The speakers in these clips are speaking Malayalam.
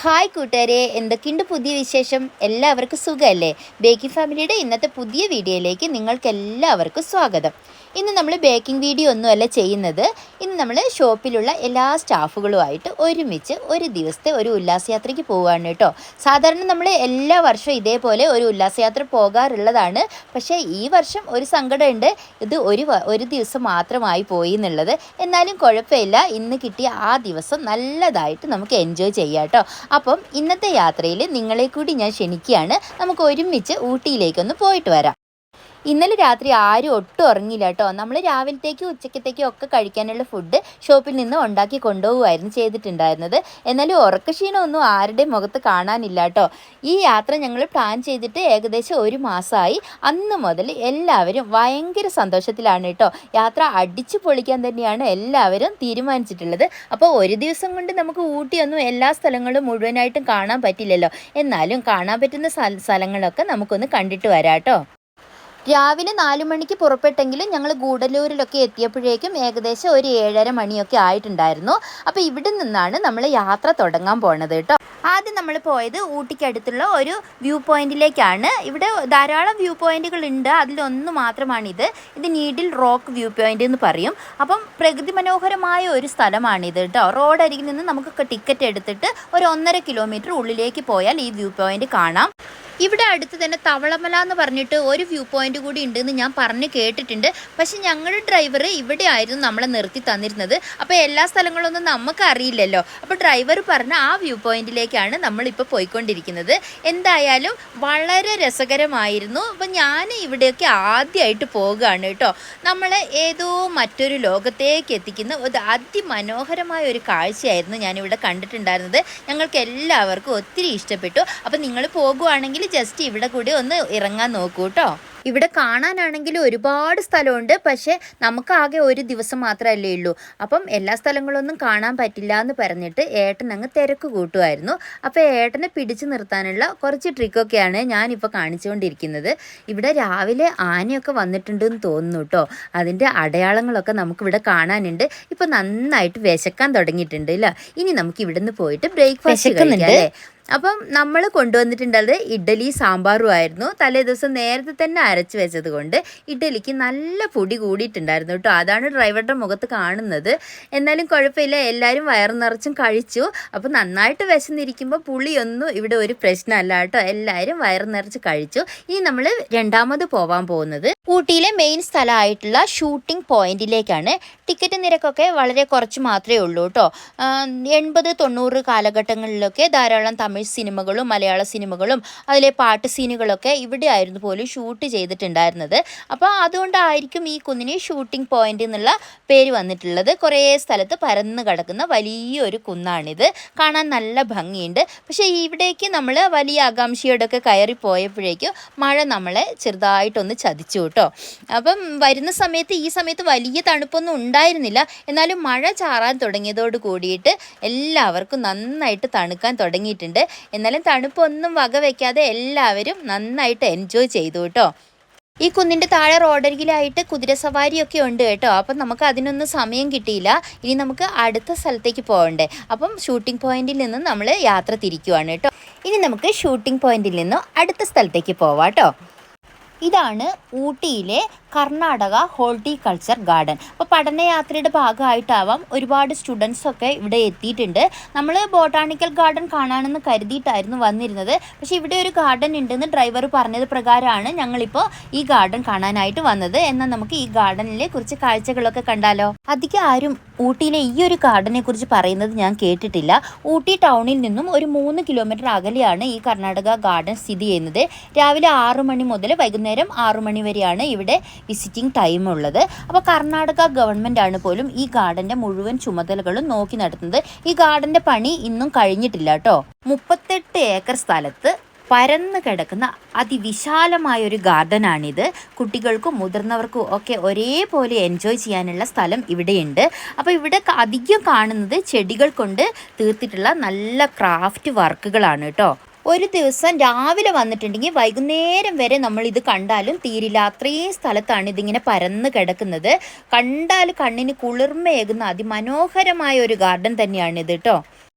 ഹായ് കൂട്ടുകാരെ, എന്തൊക്കെയുണ്ട് പുതിയ വിശേഷം? എല്ലാവർക്കും സുഖമല്ലേ? ബേക്കിംഗ് ഫാമിലിയുടെ ഇന്നത്തെ പുതിയ വീഡിയോയിലേക്ക് നിങ്ങൾക്ക് എല്ലാവർക്കും സ്വാഗതം. ഇന്ന് നമ്മൾ ബേക്കിംഗ് വീഡിയോ ഒന്നുമല്ല ചെയ്യുന്നത്. ഇന്ന് നമ്മൾ ഷോപ്പിലുള്ള എല്ലാ സ്റ്റാഫുകളുമായിട്ട് ഒരുമിച്ച് ഒരു ദിവസത്തെ ഒരു ഉല്ലാസയാത്രയ്ക്ക് പോവുകയാണ് കേട്ടോ. സാധാരണ നമ്മൾ എല്ലാ വർഷവും ഇതേപോലെ ഒരു ഉല്ലാസയാത്ര പോകാറുള്ളതാണ്. പക്ഷേ ഈ വർഷം ഒരു സങ്കടമുണ്ട്, ഇത് ഒരു ദിവസം മാത്രമായി പോയി എന്നുള്ളത്. എന്നാലും കുഴപ്പമില്ല, ഇന്ന് കിട്ടിയ ആ ദിവസം നല്ലതായിട്ട് നമുക്ക് എൻജോയ് ചെയ്യാം കേട്ടോ. അപ്പം ഇന്നത്തെ യാത്രയിൽ നിങ്ങളെ കൂടി ഞാൻ ക്ഷണിക്കുകയാണ്. നമുക്ക് ഒരുമിച്ച് ഊട്ടിയിലേക്കൊന്ന് പോയിട്ട് വരാം. ഇന്നലെ രാത്രി ആരും ഒട്ടും ഉറങ്ങില്ല കേട്ടോ. നമ്മൾ രാവിലത്തേക്കും ഉച്ചക്കത്തേക്കും ഒക്കെ കഴിക്കാനുള്ള ഫുഡ് ഷോപ്പിൽ നിന്ന് ഉണ്ടാക്കി കൊണ്ടുപോകുമായിരുന്നു ചെയ്തിട്ടുണ്ടായിരുന്നത്. എന്നാലും ഉറക്കക്ഷീണമൊന്നും ആരുടെ മുഖത്ത് കാണാനില്ല കേട്ടോ. ഈ യാത്ര ഞങ്ങൾ പ്ലാൻ ചെയ്തിട്ട് ഏകദേശം ഒരു മാസമായി. അന്ന് മുതൽ എല്ലാവരും ഭയങ്കര സന്തോഷത്തിലാണ് കേട്ടോ. യാത്ര അടിച്ചു പൊളിക്കാൻ തന്നെയാണ് എല്ലാവരും തീരുമാനിച്ചിട്ടുള്ളത്. അപ്പോൾ ഒരു ദിവസം കൊണ്ട് നമുക്ക് ഊട്ടിയൊന്നും എല്ലാ സ്ഥലങ്ങളും മുഴുവനായിട്ടും കാണാൻ പറ്റില്ലല്ലോ. എന്നാലും കാണാൻ പറ്റുന്ന സ്ഥലങ്ങളൊക്കെ നമുക്കൊന്ന് കണ്ടിട്ട് വരാം കേട്ടോ. രാവിലെ 4 മണിക്ക് പുറപ്പെട്ടെങ്കിലും ഞങ്ങൾ ഗൂഡല്ലൂരിലൊക്കെ എത്തിയപ്പോഴേക്കും ഏകദേശം ഒരു 7:30 മണിയൊക്കെ ആയിട്ടുണ്ടായിരുന്നു. അപ്പോൾ ഇവിടെ നിന്നാണ് നമ്മൾ യാത്ര തുടങ്ങാൻ പോണത് കേട്ടോ. ആദ്യം നമ്മൾ പോയത് ഊട്ടിക്കടുത്തുള്ള ഒരു വ്യൂ പോയിന്റിലേക്കാണ്. ഇവിടെ ധാരാളം വ്യൂ പോയിന്റുകൾ ഉണ്ട്. അതിലൊന്ന് മാത്രമാണിത്. ഇത് നീഡിൽ റോക്ക് വ്യൂ പോയിന്റ് എന്ന് പറയും. അപ്പം പ്രകൃതി മനോഹരമായ ഒരു സ്ഥലമാണിത് കേട്ടോ. റോഡരികിൽ നിന്ന് നമുക്ക് ടിക്കറ്റ് എടുത്തിട്ട് ഒരു 1.5 കിലോമീറ്റർ ഉള്ളിലേക്ക് പോയാൽ ഈ വ്യൂ പോയിന്റ് കാണാം. ഇവിടെ അടുത്ത് തന്നെ തവളമല എന്ന് പറഞ്ഞിട്ട് ഒരു വ്യൂ പോയിന്റ് കൂടി ഉണ്ടെന്ന് ഞാൻ പറഞ്ഞ് കേട്ടിട്ടുണ്ട്. പക്ഷെ ഞങ്ങളുടെ ഡ്രൈവർ ഇവിടെ ആയിരുന്നു നമ്മളെ നിർത്തി തന്നിരുന്നത്. അപ്പോൾ എല്ലാ സ്ഥലങ്ങളൊന്നും നമുക്ക് അറിയില്ലല്ലോ. അപ്പോൾ ഡ്രൈവർ പറഞ്ഞ ആ വ്യൂ പോയിന്റിലേക്കാണ് നമ്മളിപ്പോൾ പോയിക്കൊണ്ടിരിക്കുന്നത്. എന്തായാലും വളരെ രസകരമായിരുന്നു. അപ്പം ഞാൻ ഇവിടെയൊക്കെ ആദ്യമായിട്ട് പോകുകയാണ് കേട്ടോ. നമ്മൾ ഏതോ മറ്റൊരു ലോകത്തേക്ക് എത്തിക്കുന്ന ഒരു അതിമനോഹരമായ ഒരു കാഴ്ചയായിരുന്നു ഞാനിവിടെ കണ്ടിട്ടുണ്ടായിരുന്നത്. ഞങ്ങൾക്ക് എല്ലാവർക്കും ഒത്തിരി ഇഷ്ടപ്പെട്ടു. അപ്പം നിങ്ങൾ പോകുവാണെങ്കിൽ ജസ്റ്റ് ഇവിടെ കൂടി ഒന്ന് ഇറങ്ങാൻ നോക്കൂ കേട്ടോ. ഇവിടെ കാണാനാണെങ്കിൽ ഒരുപാട് സ്ഥലമുണ്ട്. പക്ഷേ നമുക്കാകെ ഒരു ദിവസം മാത്രമല്ലേ ഉള്ളൂ. അപ്പം എല്ലാ സ്ഥലങ്ങളൊന്നും കാണാൻ പറ്റില്ല എന്ന് പറഞ്ഞിട്ട് ഏട്ടൻ അങ്ങ് തിരക്ക് കൂട്ടുമായിരുന്നു. അപ്പോൾ ഏട്ടനെ പിടിച്ചു നിർത്താനുള്ള കുറച്ച് ട്രിക്കൊക്കെയാണ് ഞാനിപ്പോൾ കാണിച്ചുകൊണ്ടിരിക്കുന്നത്. ഇവിടെ രാവിലെ ആനയൊക്കെ വന്നിട്ടുണ്ടെന്ന് തോന്നുന്നു കേട്ടോ. അതിൻ്റെ അടയാളങ്ങളൊക്കെ നമുക്കിവിടെ കാണാനുണ്ട്. ഇപ്പം നന്നായിട്ട് വിശക്കാൻ തുടങ്ങിയിട്ടുണ്ട് ഇല്ല. ഇനി നമുക്ക് ഇവിടുന്ന് പോയിട്ട് ബ്രേക്ക്ഫാസ്റ്റ് കഴിക്കാം. അപ്പം നമ്മൾ കൊണ്ടുവന്നിട്ടുള്ളത് ഇഡ്ഡലി സാമ്പാറും ആയിരുന്നു. തലേ ദിവസം നേരത്തെ തന്നെ അരച്ച് വെച്ചത് കൊണ്ട് ഇഡ്ഡലിക്ക് നല്ല പൊടി കൂടിയിട്ടുണ്ടായിരുന്നു കേട്ടോ. അതാണ് ഡ്രൈവറുടെ മുഖത്ത് കാണുന്നത്. എന്നാലും കുഴപ്പമില്ല, എല്ലാവരും വയറു നിറച്ചും കഴിച്ചു. അപ്പോൾ നന്നായിട്ട് വിശന്നിരിക്കുമ്പോൾ പുളിയൊന്നും ഇവിടെ ഒരു പ്രശ്നമല്ല കേട്ടോ. എല്ലാവരും വയറു നിറച്ച് കഴിച്ചു. ഇനി നമ്മൾ രണ്ടാമത് പോകാൻ പോകുന്നത് ഊട്ടിയിലെ മെയിൻ സ്ഥലമായിട്ടുള്ള ഷൂട്ടിംഗ് പോയിന്റിലേക്കാണ്. ടിക്കറ്റ് നിരക്കൊക്കെ വളരെ കുറച്ച് മാത്രമേ ഉള്ളൂ കേട്ടോ. 80-90 കാലഘട്ടങ്ങളിലൊക്കെ ധാരാളം തമിഴ് സിനിമകളും മലയാള സിനിമകളും അതിലെ പാട്ട് സീനുകളൊക്കെ ഇവിടെ ആയിരുന്നു പോലും ഷൂട്ട് ചെയ്തിട്ടുണ്ടായിരുന്നത്. അപ്പോൾ അതുകൊണ്ടായിരിക്കും ഈ കുന്നിന് ഷൂട്ടിംഗ് പോയിന്റ് എന്നുള്ള പേര് വന്നിട്ടുള്ളത്. കുറേ സ്ഥലത്ത് പരന്ന് കിടക്കുന്ന വലിയൊരു കുന്നാണിത്. കാണാൻ നല്ല ഭംഗിയുണ്ട്. പക്ഷേ ഇവിടേക്ക് നമ്മൾ വലിയ ആകാംക്ഷയോടൊക്കെ കയറി പോയപ്പോഴേക്കും മഴ നമ്മളെ ചെറുതായിട്ടൊന്ന് ചതിച്ചു കേട്ടോ. അപ്പം വരുന്ന സമയത്ത് ഈ സമയത്ത് വലിയ തണുപ്പൊന്നും ഉണ്ടായിരുന്നില്ല. എന്നാലും മഴ ചാറാൻ തുടങ്ങിയതോട് കൂടിയിട്ട് എല്ലാവർക്കും നന്നായിട്ട് തണുക്കാൻ തുടങ്ങിയിട്ടുണ്ട്. എന്നാലും തണുപ്പൊന്നും വകവയ്ക്കാതെ എല്ലാവരും നന്നായിട്ട് എൻജോയ് ചെയ്തു കേട്ടോ. ഈ കുന്നിൻ്റെ താഴെ റോഡരികിലായിട്ട് കുതിരസവാരിയൊക്കെ ഉണ്ട് കേട്ടോ. അപ്പം നമുക്ക് അതിനൊന്നും സമയം കിട്ടിയില്ല. ഇനി നമുക്ക് അടുത്ത സ്ഥലത്തേക്ക് പോകണ്ടേ. അപ്പം ഷൂട്ടിംഗ് പോയിന്റിൽ നിന്ന് നമ്മൾ യാത്ര തിരിക്കുവാണ് കേട്ടോ. ഇനി നമുക്ക് ഷൂട്ടിംഗ് പോയിന്റിൽ നിന്നും അടുത്ത സ്ഥലത്തേക്ക് പോവാം കേട്ടോ. ഇതാണ് ഊട്ടിയിലെ കർണാടക ഹോർട്ടിക്കൾച്ചർ ഗാർഡൻ. അപ്പോൾ പഠനയാത്രയുടെ ഭാഗമായിട്ടാവാം ഒരുപാട് സ്റ്റുഡൻസൊക്കെ ഇവിടെ എത്തിയിട്ടുണ്ട്. നമ്മൾ ബോട്ടാണിക്കൽ ഗാർഡൻ കാണാനെന്ന് കരുതിയിട്ടായിരുന്നു വന്നിരുന്നത്. പക്ഷേ ഇവിടെ ഒരു ഗാർഡൻ ഉണ്ടെന്ന് ഡ്രൈവർ പറഞ്ഞത് പ്രകാരമാണ് ഞങ്ങളിപ്പോൾ ഈ ഗാർഡൻ കാണാനായിട്ട് വന്നത്. എന്നാൽ നമുക്ക് ഈ ഗാർഡനിലെ കുറച്ച് കാഴ്ചകളൊക്കെ കണ്ടാലോ. അധികം ആരും ഊട്ടിയിലെ ഈ ഒരു ഗാർഡനെ കുറിച്ച് പറയുന്നത് ഞാൻ കേട്ടിട്ടില്ല. ഊട്ടി ടൗണിൽ നിന്നും ഒരു 3 കിലോമീറ്റർ അകലെയാണ് ഈ കർണാടക ഗാർഡൻ സ്ഥിതി ചെയ്യുന്നത്. രാവിലെ 6 മണി മുതൽ വൈകുന്നേരം 6 മണി വരെയാണ് ഇവിടെ വിസിറ്റിംഗ് ടൈം ഉള്ളത്. അപ്പോൾ കർണാടക ഗവൺമെൻറ് ആണ് പോലും ഈ ഗാർഡൻ്റെ മുഴുവൻ ചുമതലകളും നോക്കി നടത്തുന്നത്. ഈ ഗാർഡൻ്റെ പണി ഇന്നും കഴിഞ്ഞിട്ടില്ല കേട്ടോ. 38 ഏക്കർ സ്ഥലത്ത് പരന്ന് കിടക്കുന്ന അതിവിശാലമായൊരു ഗാർഡനാണിത്. കുട്ടികൾക്കും മുതിർന്നവർക്കും ഒക്കെ ഒരേപോലെ എൻജോയ് ചെയ്യാനുള്ള സ്ഥലം ഇവിടെയുണ്ട്. അപ്പോൾ ഇവിടെ അധികം കാണുന്നത് ചെടികൾ കൊണ്ട് തീർത്തിട്ടുള്ള നല്ല ക്രാഫ്റ്റ് വർക്കുകളാണ് കേട്ടോ. ഒരു ദിവസം രാവിലെ വന്നിട്ടുണ്ടെങ്കിൽ വൈകുന്നേരം വരെ നമ്മൾ ഇത് കണ്ടാലും തീരില്ല. അത്രയും സ്ഥലത്താണ് ഇതിങ്ങനെ പരന്ന് കിടക്കുന്നത്. കണ്ടാൽ കണ്ണിന് കുളിർമയേകുന്ന അതിമനോഹരമായ ഒരു ഗാർഡൻ തന്നെയാണിത് കേട്ടോ.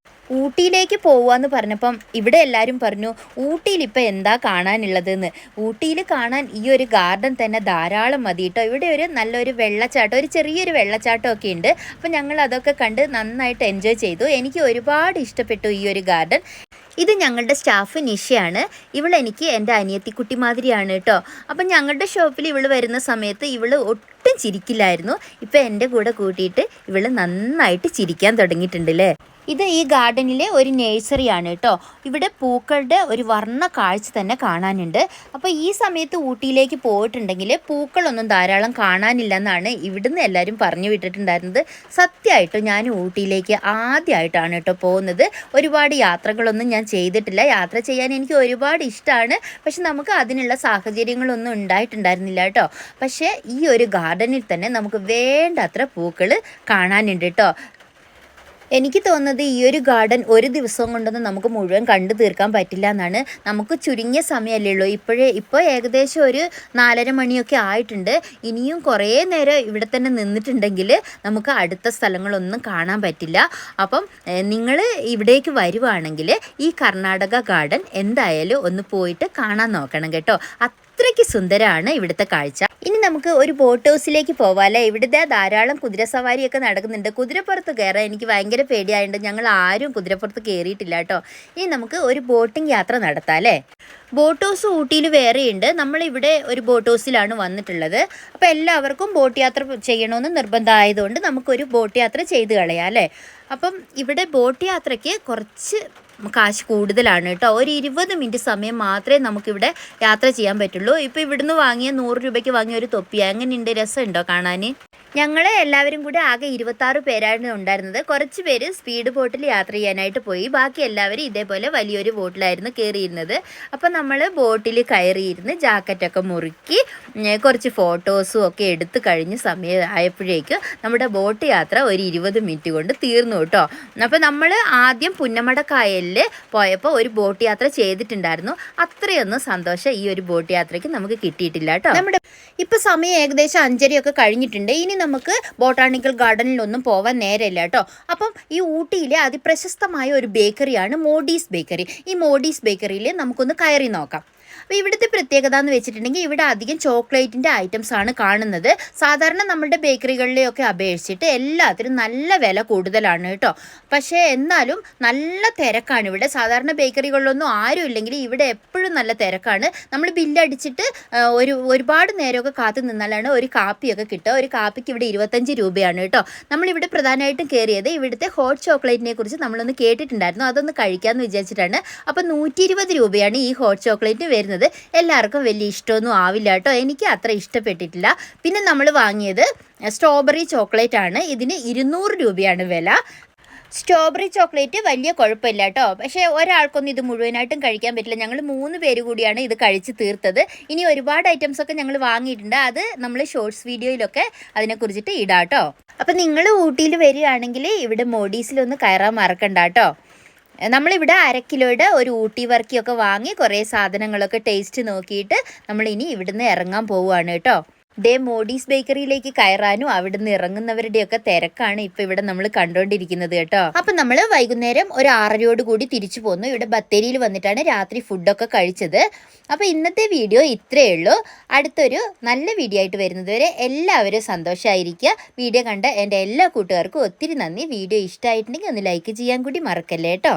ഊട്ടിയിലേക്ക് പോവാന്ന് പറഞ്ഞപ്പം ഇവിടെ എല്ലാവരും പറഞ്ഞു ഊട്ടിയിൽ ഇപ്പം എന്താ കാണാനുള്ളതെന്ന്. ഊട്ടിയിൽ കാണാൻ ഈ ഒരു ഗാർഡൻ തന്നെ ധാരാളം മതി കേട്ടോ. ഇവിടെ ഒരു നല്ലൊരു വെള്ളച്ചാട്ടം, ഒരു ചെറിയൊരു വെള്ളച്ചാട്ടമൊക്കെ ഉണ്ട്. അപ്പം ഞങ്ങൾ അതൊക്കെ കണ്ട് നന്നായിട്ട് എൻജോയ് ചെയ്തു. എനിക്ക് ഒരുപാട് ഇഷ്ടപ്പെട്ടു ഈ ഒരു ഗാർഡൻ. ഇത് ഞങ്ങളുടെ സ്റ്റാഫ് നിഷയാണ്. ഇവളെനിക്ക് എൻ്റെ അനിയത്തിക്കുട്ടി മാതിരിയാണ് കേട്ടോ. അപ്പം ഞങ്ങളുടെ ഷോപ്പിൽ ഇവൾ വരുന്ന സമയത്ത് ഇവൾ ഒട്ടും ചിരിക്കില്ലായിരുന്നു. ഇപ്പം എൻ്റെ കൂടെ കൂട്ടിയിട്ട് ഇവൾ നന്നായിട്ട് ചിരിക്കാൻ തുടങ്ങിയിട്ടുണ്ട് അല്ലേ. ഇത് ഈ ഗാർഡനിലെ ഒരു നേഴ്സറിയാണ് കേട്ടോ. ഇവിടെ പൂക്കളുടെ ഒരു വർണ്ണ കാഴ്ച തന്നെ കാണാനുണ്ട്. അപ്പോൾ ഈ സമയത്ത് ഊട്ടിയിലേക്ക് പോയിട്ടുണ്ടെങ്കിൽ പൂക്കളൊന്നും ധാരാളം കാണാനില്ലെന്നാണ് ഇവിടുന്ന് എല്ലാവരും പറഞ്ഞു വിട്ടിട്ടുണ്ടായിരുന്നത്. സത്യമായിട്ടും ഞാൻ ഊട്ടിയിലേക്ക് ആദ്യമായിട്ടാണ് കേട്ടോ പോകുന്നത്. ഒരുപാട് യാത്രകളൊന്നും ഞാൻ ചെയ്തിട്ടില്ല. യാത്ര ചെയ്യാൻ എനിക്ക് ഒരുപാട് ഇഷ്ടമാണ്. പക്ഷെ നമുക്ക് അതിനുള്ള സാഹചര്യങ്ങളൊന്നും ഉണ്ടായിട്ടുണ്ടായിരുന്നില്ല കേട്ടോ. പക്ഷേ ഈ ഒരു ഗാർഡനിൽ തന്നെ നമുക്ക് വേണ്ടത്ര പൂക്കൾ കാണാനുണ്ട് കേട്ടോ. എനിക്ക് തോന്നുന്നത് ഈ ഒരു ഗാർഡൻ ഒരു ദിവസം കൊണ്ടൊന്നും നമുക്ക് മുഴുവൻ കണ്ടു തീർക്കാൻ പറ്റില്ല എന്നാണ്. നമുക്ക് ചുരുങ്ങിയ സമയമല്ലേ ഉള്ളൂ. ഇപ്പോൾ ഏകദേശം ഒരു 4:30 മണിയൊക്കെ ആയിട്ടുണ്ട്. ഇനിയും കുറേ നേരം ഇവിടെ തന്നെ നിന്നിട്ടുണ്ടെങ്കിൽ നമുക്ക് അടുത്ത സ്ഥലങ്ങളൊന്നും കാണാൻ പറ്റില്ല. അപ്പം നിങ്ങൾ ഇവിടേക്ക് വരുവാണെങ്കിൽ ഈ കർണാടക ഗാർഡൻ എന്തായാലും ഒന്ന് പോയിട്ട് കാണാൻ നോക്കണം കേട്ടോ. അത്രയ്ക്ക് സുന്ദരമാണ് ഇവിടുത്തെ കാഴ്ച. ഇനി നമുക്ക് ഒരു ബോട്ട് ഹൗസിലേക്ക് പോവാല്ലേ. ഇവിടുത്തെ ധാരാളം കുതിരസവാരിയൊക്കെ നടക്കുന്നുണ്ട്. കുതിരപ്പുറത്ത് കയറാൻ എനിക്ക് ഭയങ്കര പേടിയായതുകൊണ്ട് ഞങ്ങൾ ആരും കുതിരപ്പുറത്ത് കയറിയിട്ടില്ല കേട്ടോ. ഇനി നമുക്ക് ഒരു ബോട്ടിംഗ് യാത്ര നടത്താം അല്ലേ. ബോട്ട് ഹൗസ് ഊട്ടിയിൽ വേറെയുണ്ട്. നമ്മളിവിടെ ഒരു ബോട്ട് ഹൗസിലാണ് വന്നിട്ടുള്ളത്. അപ്പോൾ എല്ലാവർക്കും ബോട്ട് യാത്ര ചെയ്യണമെന്ന് നിർബന്ധമായതുകൊണ്ട് നമുക്കൊരു ബോട്ട് യാത്ര ചെയ്ത് കളയാം അല്ലേ. അപ്പം ഇവിടെ ബോട്ട് യാത്രയ്ക്ക് കുറച്ച് കാശ് കൂടുതലാണ് കേട്ടോ. ഒരു 20 മിനിറ്റ് സമയം മാത്രമേ നമുക്കിവിടെ യാത്ര ചെയ്യാൻ പറ്റുള്ളൂ. ഇപ്പോൾ ഇവിടുന്ന് വാങ്ങിയ 100 രൂപയ്ക്ക് വാങ്ങിയ ഒരു തൊപ്പി എങ്ങനെയുണ്ട്, രസമുണ്ടോ കാണാൻ? ഞങ്ങൾ എല്ലാവരും കൂടി ആകെ 26 പേരായിരുന്നു ഉണ്ടായിരുന്നത്. കുറച്ച് പേര് സ്പീഡ് ബോട്ടിൽ യാത്ര ചെയ്യാനായിട്ട് പോയി. ബാക്കി എല്ലാവരും ഇതേപോലെ വലിയൊരു ബോട്ടിലായിരുന്നു കയറിയിരുന്നത്. അപ്പോൾ നമ്മൾ ബോട്ടിൽ കയറിയിരുന്ന് ജാക്കറ്റൊക്കെ മുറുക്കി കുറച്ച് ഫോട്ടോസും ഒക്കെ എടുത്ത് കഴിഞ്ഞ് സമയം ആയപ്പോഴേക്കും നമ്മുടെ ബോട്ട് യാത്ര ഒരു 20 മിനിറ്റ് കൊണ്ട് തീർന്നു കേട്ടോ. അപ്പോൾ നമ്മൾ ആദ്യം പുന്നമടക്കായലിൽ പോയപ്പോൾ ഒരു ബോട്ട് യാത്ര ചെയ്തിട്ടുണ്ടായിരുന്നു. അത്രയൊന്നും സന്തോഷം ഈ ഒരു ബോട്ട് യാത്രയ്ക്ക് നമുക്ക് കിട്ടിയിട്ടില്ല കേട്ടോ. നമ്മുടെ ഇപ്പോൾ സമയം ഏകദേശം 5:30 കഴിഞ്ഞിട്ടുണ്ട്. ഇനി നമുക്ക് ബോട്ടാണിക്കൽ ഗാർഡനിലൊന്നും പോവാൻ നേരമില്ല കേട്ടോ. അപ്പം ഈ ഊട്ടിയിലെ അതിപ്രശസ്തമായ ഒരു ബേക്കറിയാണ് മോഡീസ് ബേക്കറി. ഈ മോഡീസ് ബേക്കറിയിൽ നമുക്കൊന്ന് കയറി നോക്കാം. അപ്പോൾ ഇവിടുത്തെ പ്രത്യേകത എന്ന് വെച്ചിട്ടുണ്ടെങ്കിൽ ഇവിടെ അധികം ചോക്ലേറ്റിൻ്റെ ഐറ്റംസ് ആണ് കാണുന്നത്. സാധാരണ നമ്മുടെ ബേക്കറികളിലെയൊക്കെ അപേക്ഷിച്ചിട്ട് എല്ലാത്തിനും നല്ല വില കൂടുതലാണ് കേട്ടോ. പക്ഷേ എന്നാലും നല്ല തിരക്കാണ് ഇവിടെ. സാധാരണ ബേക്കറികളിലൊന്നും ആരും ഇല്ലെങ്കിൽ ഇവിടെ എപ്പോഴും നല്ല തിരക്കാണ്. നമ്മൾ ബില്ലടിച്ചിട്ട് ഒരുപാട് നേരമൊക്കെ കാത്തു നിന്നാലാണ് ഒരു കാപ്പിയൊക്കെ കിട്ടുക. ഒരു കാപ്പിക്ക് ഇവിടെ 25 രൂപയാണ് കേട്ടോ. നമ്മളിവിടെ പ്രധാനമായിട്ടും കയറിയത് ഇവിടുത്തെ ഹോട്ട് ചോക്ലേറ്റിനെ കുറിച്ച് നമ്മളൊന്ന് കേട്ടിട്ടുണ്ടായിരുന്നു. അതൊന്ന് കഴിക്കാമെന്ന് വിചാരിച്ചിട്ടാണ്. അപ്പോൾ 120 രൂപയാണ് ഈ ഹോട്ട് ചോക്ലേറ്റ് വരുന്നത്. എല്ലാവർക്കും വലിയ ഇഷ്ടമൊന്നും ആവില്ല കേട്ടോ. എനിക്ക് അത്ര ഇഷ്ടപ്പെട്ടിട്ടില്ല. പിന്നെ നമ്മൾ വാങ്ങിയത് സ്ട്രോബെറി ചോക്ലേറ്റ് ആണ്. ഇതിന് 200 രൂപയാണ് വില. സ്ട്രോബെറി ചോക്ലേറ്റ് വലിയ കുഴപ്പമില്ല കേട്ടോ. പക്ഷേ ഒരാൾക്കൊന്നും ഇത് മുഴുവനായിട്ടും കഴിക്കാൻ പറ്റില്ല. ഞങ്ങൾ 3 പേര് കൂടിയാണ് ഇത് കഴിച്ച് തീർത്തത്. ഇനി ഒരുപാട് ഐറ്റംസൊക്കെ ഞങ്ങൾ വാങ്ങിയിട്ടുണ്ട്. അത് നമ്മൾ ഷോർട്സ് വീഡിയോയിലൊക്കെ അതിനെക്കുറിച്ചിട്ട് ഇടാം കേട്ടോ. അപ്പം നിങ്ങൾ ഊട്ടിയിൽ വരികയാണെങ്കിൽ ഇവിടെ മോഡീസിലൊന്ന് കയറാൻ മറക്കണ്ട കേട്ടോ. നമ്മളിവിടെ 1/2 കിലോയുടെ ഒരു ഊട്ടി വർക്കിയൊക്കെ വാങ്ങി കുറേ സാധനങ്ങളൊക്കെ ടേസ്റ്റ് നോക്കിയിട്ട് നമ്മളിനി ഇവിടുന്ന് ഇറങ്ങാൻ പോവുകയാണ് കേട്ടോ. മോഡീസ് ബേക്കറിയിലേക്ക് കയറാനും അവിടുന്ന് ഇറങ്ങുന്നവരുടെയൊക്കെ തിരക്കാണ് ഇപ്പോൾ ഇവിടെ നമ്മൾ കണ്ടുകൊണ്ടിരിക്കുന്നത് കേട്ടോ. അപ്പം നമ്മൾ വൈകുന്നേരം ഒരു 6:30 കൂടി തിരിച്ചു പോന്നു. ഇവിടെ ബത്തേരിയിൽ വന്നിട്ടാണ് രാത്രി ഫുഡൊക്കെ കഴിച്ചത്. അപ്പോൾ ഇന്നത്തെ വീഡിയോ ഇത്രയേ ഉള്ളൂ. അടുത്തൊരു നല്ല വീഡിയോ ആയിട്ട് വരുന്നത് വരെ എല്ലാവരും സന്തോഷമായിരിക്കുക. വീഡിയോ കണ്ട എൻ്റെ എല്ലാ കൂട്ടുകാർക്കും ഒത്തിരി നന്ദി. വീഡിയോ ഇഷ്ടമായിട്ടുണ്ടെങ്കിൽ ഒന്ന് ലൈക്ക് ചെയ്യാൻ കൂടി മറക്കല്ലേ കേട്ടോ.